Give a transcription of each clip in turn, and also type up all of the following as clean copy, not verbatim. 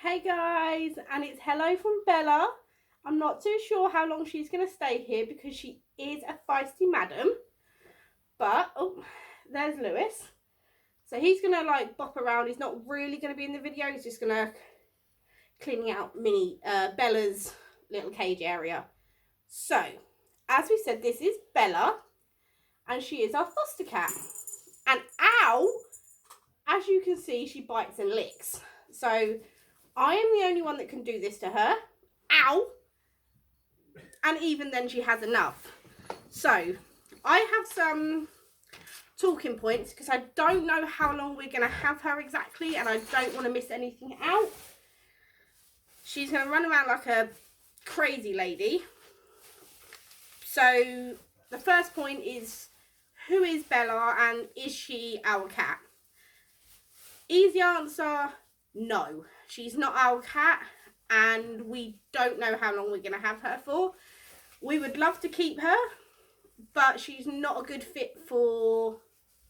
Hey guys, and it's hello from Bella. I'm not too sure how long she's going to stay here because she is a feisty madam. But, oh, there's Lewis. So he's going to like bop around. He's not really going to be in the video. He's just going to cleaning out Bella's little cage area. So, as we said, this is Bella. And she is our foster cat. And ow! As you can see, she bites and licks. So, I am the only one that can do this to her. Ow! And even then she has enough. So, I have some talking points because I don't know how long we're going to have her exactly and I don't want to miss anything out. She's going to run around like a crazy lady. So, the first point is, who is Bella and is she our cat? Easy answer, no. She's not our cat and we don't know how long we're going to have her for. We would love to keep her, but she's not a good fit for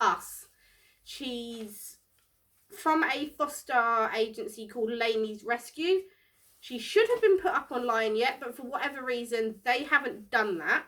us. She's from a foster agency called Laney's Rescue. She should have been put up online yet, but for whatever reason, they haven't done that.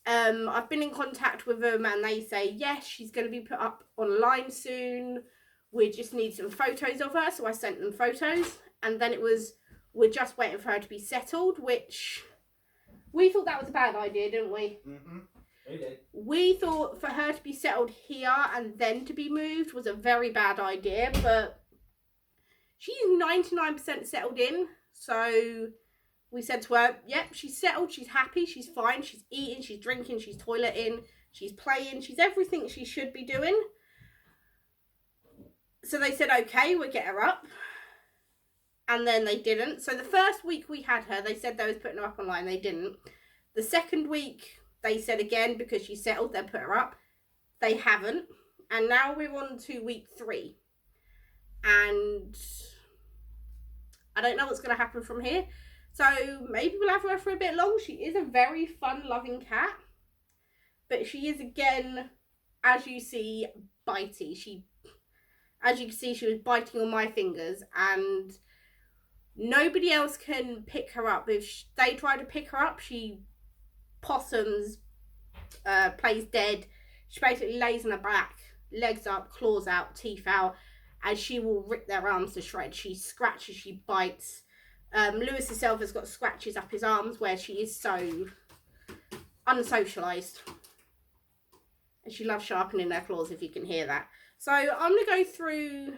I've been in contact with them and they say, yes, she's going to be put up online soon. We just need some photos of her. So I sent them photos and then it was, we're just waiting for her to be settled, which we thought that was a bad idea, didn't we? Mm-hmm. We did. We thought for her to be settled here and then to be moved was a very bad idea, but she's 99% settled in. So we said to her, yep, she's settled, she's happy, she's fine, she's eating, she's drinking, she's toileting, she's playing, she's everything she should be doing. So they said, okay, we'll get her up. And then they didn't. So the first week we had her, they said they was putting her up online. They didn't. The second week, they said again, because she's settled, they'll put her up. They haven't. And now we're on to week 3. And I don't know what's going to happen from here. So maybe we'll have her for a bit long. She is a very fun, loving cat. But she is, again, as you see, bitey. As you can see, she was biting on my fingers. And nobody else can pick her up. If they try to pick her up, she possums, plays dead. She basically lays on her back, legs up, claws out, teeth out, and she will rip their arms to shreds. She scratches, she bites. Lewis himself has got scratches up his arms where she is so unsocialised. And she loves sharpening her claws, if you can hear that. So I'm going to go through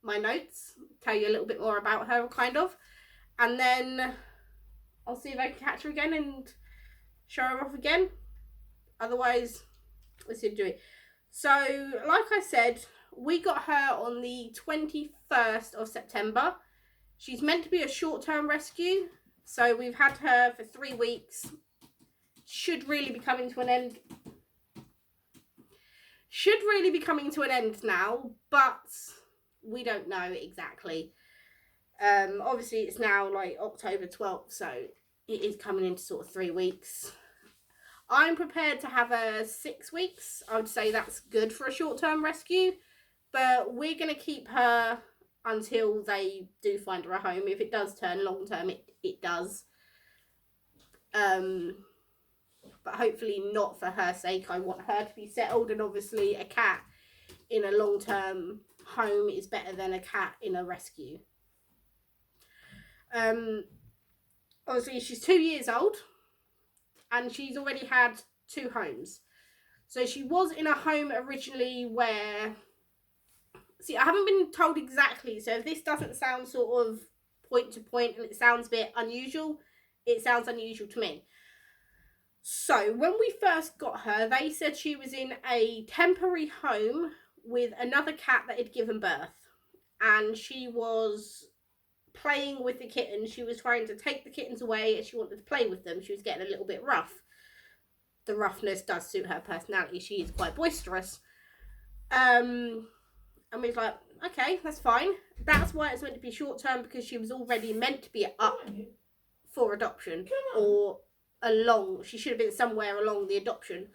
my notes, tell you a little bit more about her, kind of. And then I'll see if I can catch her again and show her off again. Otherwise, let's do it. So, like I said, we got her on the 21st of September. She's meant to be a short-term rescue. So we've had her for 3 weeks. Should really be coming to an end. Now, but we don't know exactly. Obviously it's now like October 12th, so it is coming into sort of 3 weeks. I'm prepared to have her 6 weeks. I would say that's good for a short-term rescue, but we're going to keep her until they do find her a home. If it does turn long-term, it does. But hopefully not for her sake. I want her to be settled, and obviously a cat in a long-term home is better than a cat in a rescue. Obviously she's 2 years old and she's already had 2 homes. So she was in a home originally where, see, I haven't been told exactly, so if this doesn't sound sort of point to point and it sounds a bit unusual, it sounds unusual to me. So when we first got her, they said she was in a temporary home with another cat that had given birth, and she was playing with the kittens. She was trying to take the kittens away and she wanted to play with them. She was getting a little bit rough. The roughness does suit her personality. She is quite boisterous. And we was like, okay, that's fine. That's why it's meant to be short term, because she was already meant to be up for adoption, or she should have been somewhere along the adoption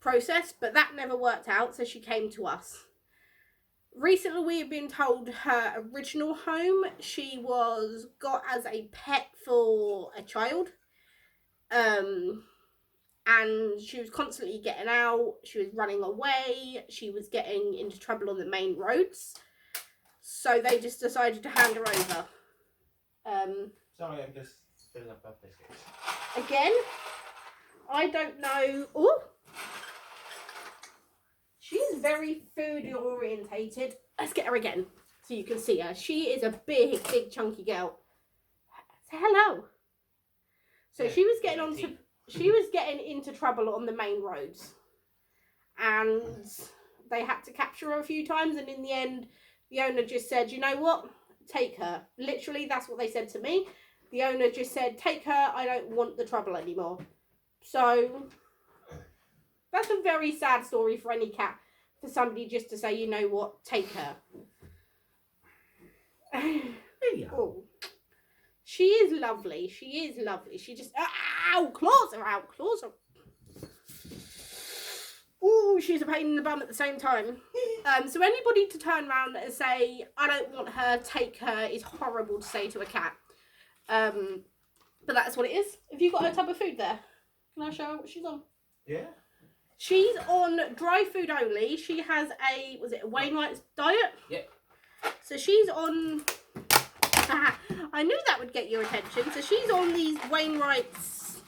process, but that never worked out, so she came to us. Recently, we have been told her original home she was got as a pet for a child. And she was constantly getting out, she was running away, she was getting into trouble on the main roads. So they just decided to hand her over. Sorry, I'm just filling up our biscuits. Again, I don't know. Oh, she's very food orientated. Let's get her again so you can see her. She is a big, big, chunky girl. Say hello. So yeah, she was getting into trouble on the main roads, and they had to capture her a few times. And in the end, the owner just said, "You know what? Take her." Literally, that's what they said to me. The owner just said, "Take her. I don't want the trouble anymore." So that's a very sad story for any cat. For somebody just to say, "You know what? Take her." Oh. She is lovely. She is lovely. She just... Ow! Claws are out. Claws are... Ooh, she's a pain in the bum at the same time. So anybody to turn around and say, "I don't want her, take her," is horrible to say to a cat. But that's what it is. Have you got a tub of food there? Can I show her what she's on? Yeah. She's on dry food only. She has a... Was it a Wainwright's diet? Yep. So she's on... I knew that would get your attention. So she's on these Wainwright's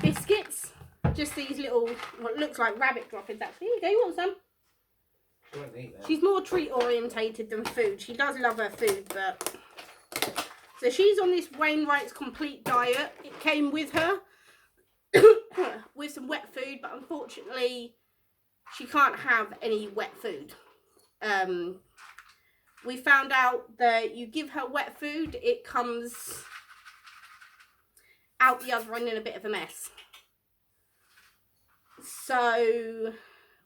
biscuits. Just these little, what looks like rabbit droppings actually. Here you go, you want some? She won't eat them. She's more treat orientated than food. She does love her food, but... So she's on this Wainwright's complete diet. It came with her with some wet food, but unfortunately she can't have any wet food. We found out that you give her wet food, it comes out the other end in a bit of a mess. So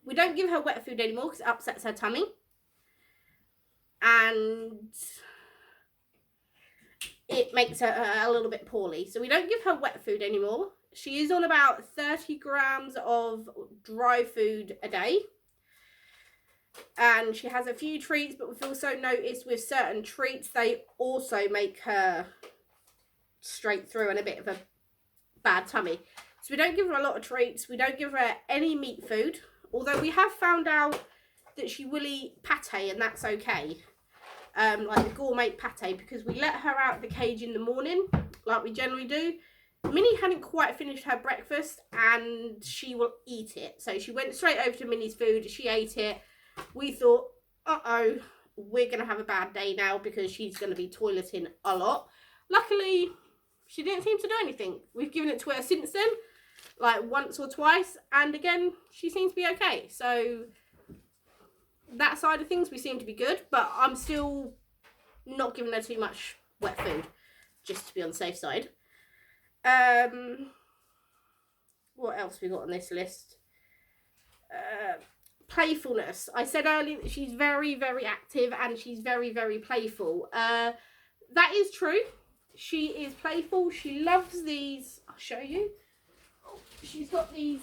we don't give her wet food anymore because it upsets her tummy. And it makes her a little bit poorly. So we don't give her wet food anymore. She is on about 30 grams of dry food a day. And she has a few treats, but we've also noticed with certain treats, they also make her straight through and a bit of a bad tummy. So we don't give her a lot of treats. We don't give her any meat food. Although we have found out that she will eat pate, and that's okay. Like the gourmet pate, because we let her out of the cage in the morning, like we generally do. Minnie hadn't quite finished her breakfast, and she will eat it. So she went straight over to Minnie's food. She ate it. We thought, uh-oh, we're going to have a bad day now because she's going to be toileting a lot. Luckily, she didn't seem to do anything. We've given it to her since then, like once or twice, and again, she seems to be okay. So that side of things, we seem to be good, but I'm still not giving her too much wet food, just to be on the safe side. What else we got on this list? Playfulness. I said earlier that she's very, very active and she's very, very playful. That is true. She is playful. She loves these. I'll show you. She's got these,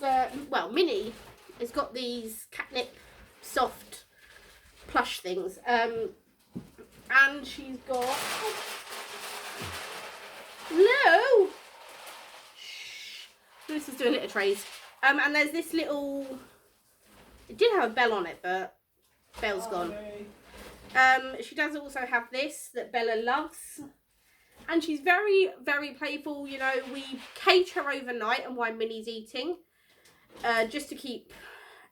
well, Minnie has got these catnip soft plush things. And she's got... No! Shh. This is doing litter trays. And there's this little... It did have a bell on it, but Belle's gone. She does also have this that Bella loves. And she's very, very playful. You know, we cage her overnight and while Minnie's eating. Just to keep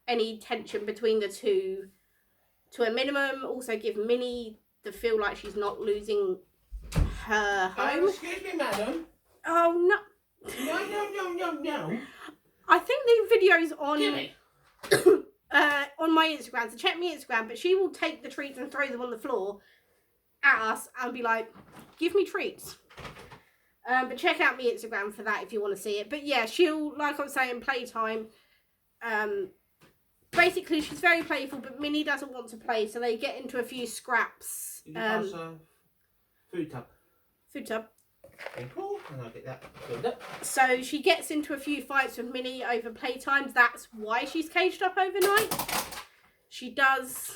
any tension between the two to a minimum. Also give Minnie the feel like she's not losing her home. Excuse me, madam. Oh, no. No. I think the video's on... on my Instagram, so check my Instagram, but she will take the treats and throw them on the floor at us and be like, "Give me treats." But check out my Instagram for that if you want to see it. But yeah, she'll, like I was saying, playtime. Basically, she's very playful, but Minnie doesn't want to play, so they get into a few scraps. Food tub. Food tub. And I'll get that filled up. So she gets into a few fights with Minnie over playtimes. That's why she's caged up overnight. She does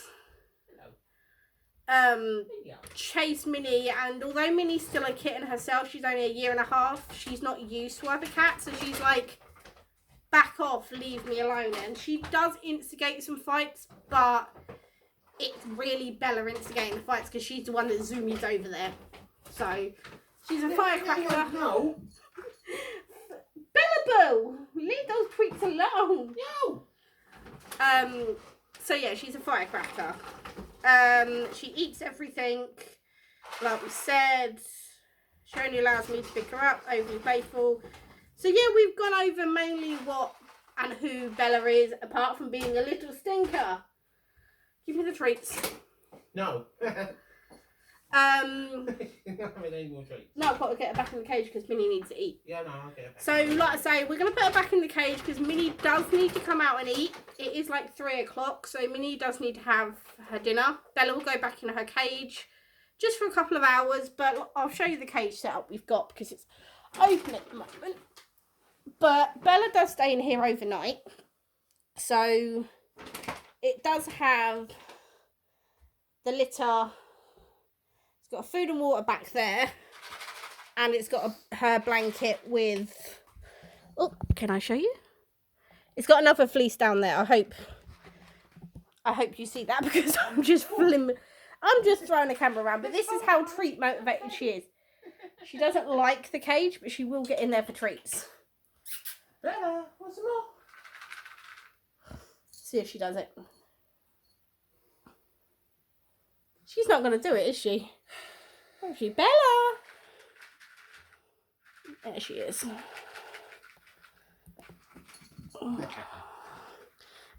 chase Minnie, and although Minnie's still a kitten herself, she's only 1.5 years, she's not used to other cats, so she's like, back off, leave me alone. And she does instigate some fights, but it's really Bella instigating the fights because she's the one that zoomies over there. So she's a firecracker. No. Bella Boo, leave those tweets alone. No. So yeah, she's a firecracker. She eats everything, like we said. She only allows me to pick her up, overly playful. So yeah, we've gone over mainly what and who Bella is, apart from being a little stinker. Give me the treats. No. No, No, I've got to get her back in the cage because Minnie needs to eat. yeah, no, okay. So, like I say, we're going to put her back in the cage because Minnie does need to come out and eat. It is like 3 o'clock, so Minnie does need to have her dinner. Bella will go back in her cage just for a couple of hours, but I'll show you the cage setup we've got because it's open at the moment. But Bella does stay in here overnight, so it does have the litter. It's got food and water back there, and it's got her blanket with, oh, can I show you? It's got another fleece down there. I hope you see that because I'm just throwing the camera around, but this is how treat motivated she is. She doesn't like the cage, but she will get in there for treats. Bella, what's the more? See if she does it. She's not going to do it, is she? Where is she? Bella! There she is.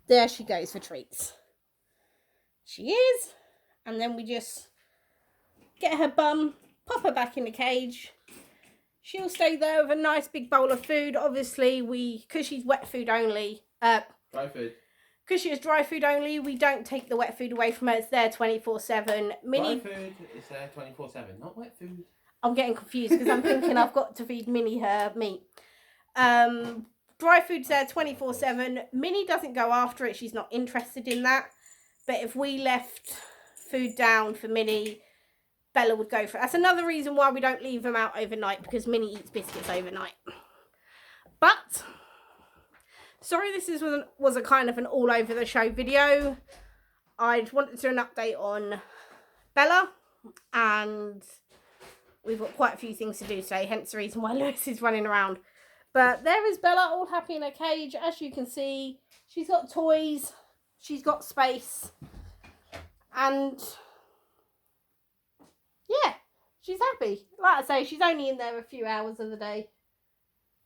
There she goes for treats. She is. And then we just get her bum, pop her back in the cage. She'll stay there with a nice big bowl of food. Obviously, because she's wet food only. Dry food. Because she is dry food only, we don't take the wet food away from her. It's there 24/7. Minnie, Dry food is there 24/7, not wet food. I'm getting confused because I'm thinking I've got to feed Minnie her meat. Dry food's there 24/7. Minnie doesn't go after it. She's not interested in that. But if we left food down for Minnie, Bella would go for it. That's another reason why we don't leave them out overnight, because Minnie eats biscuits overnight. But sorry, this was a kind of an all over the show video. I wanted to do an update on Bella, and we've got quite a few things to do today, hence the reason why Lewis is running around. But there is Bella, all happy in her cage. As you can see, she's got toys, she's got space, and yeah, she's happy. Like I say, she's only in there a few hours of the day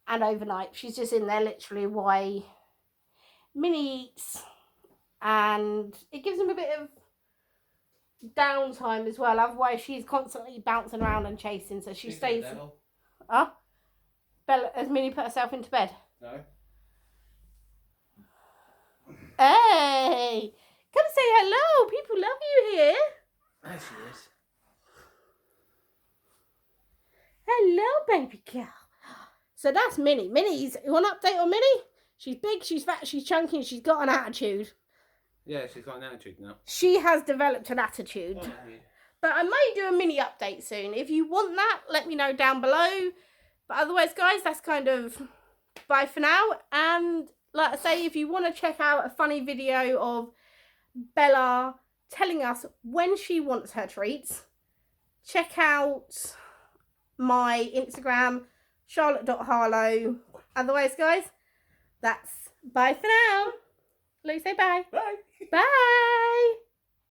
and overnight. She's just in there literally while Minnie eats, and it gives him a bit of downtime as well. Otherwise, she's constantly bouncing around and chasing, so she stays. Huh? Bella, has Minnie put herself into bed? No. Hey, come say hello. People love you here. There she is. Hello, baby girl. So that's Minnie. Minnie's, you want an update on Minnie? She's big, she's fat, she's chunky, and she's got an attitude. Yeah, she's got an attitude now. She has developed an attitude. Oh, yeah. But I may do a mini update soon. If you want that, let me know down below. But otherwise, guys, that's kind of bye for now. And like I say, if you want to check out a funny video of Bella telling us when she wants her treats, check out my Instagram, charlotte.harlow. Otherwise, guys, that's bye for now. Lou, say bye. Bye. Bye.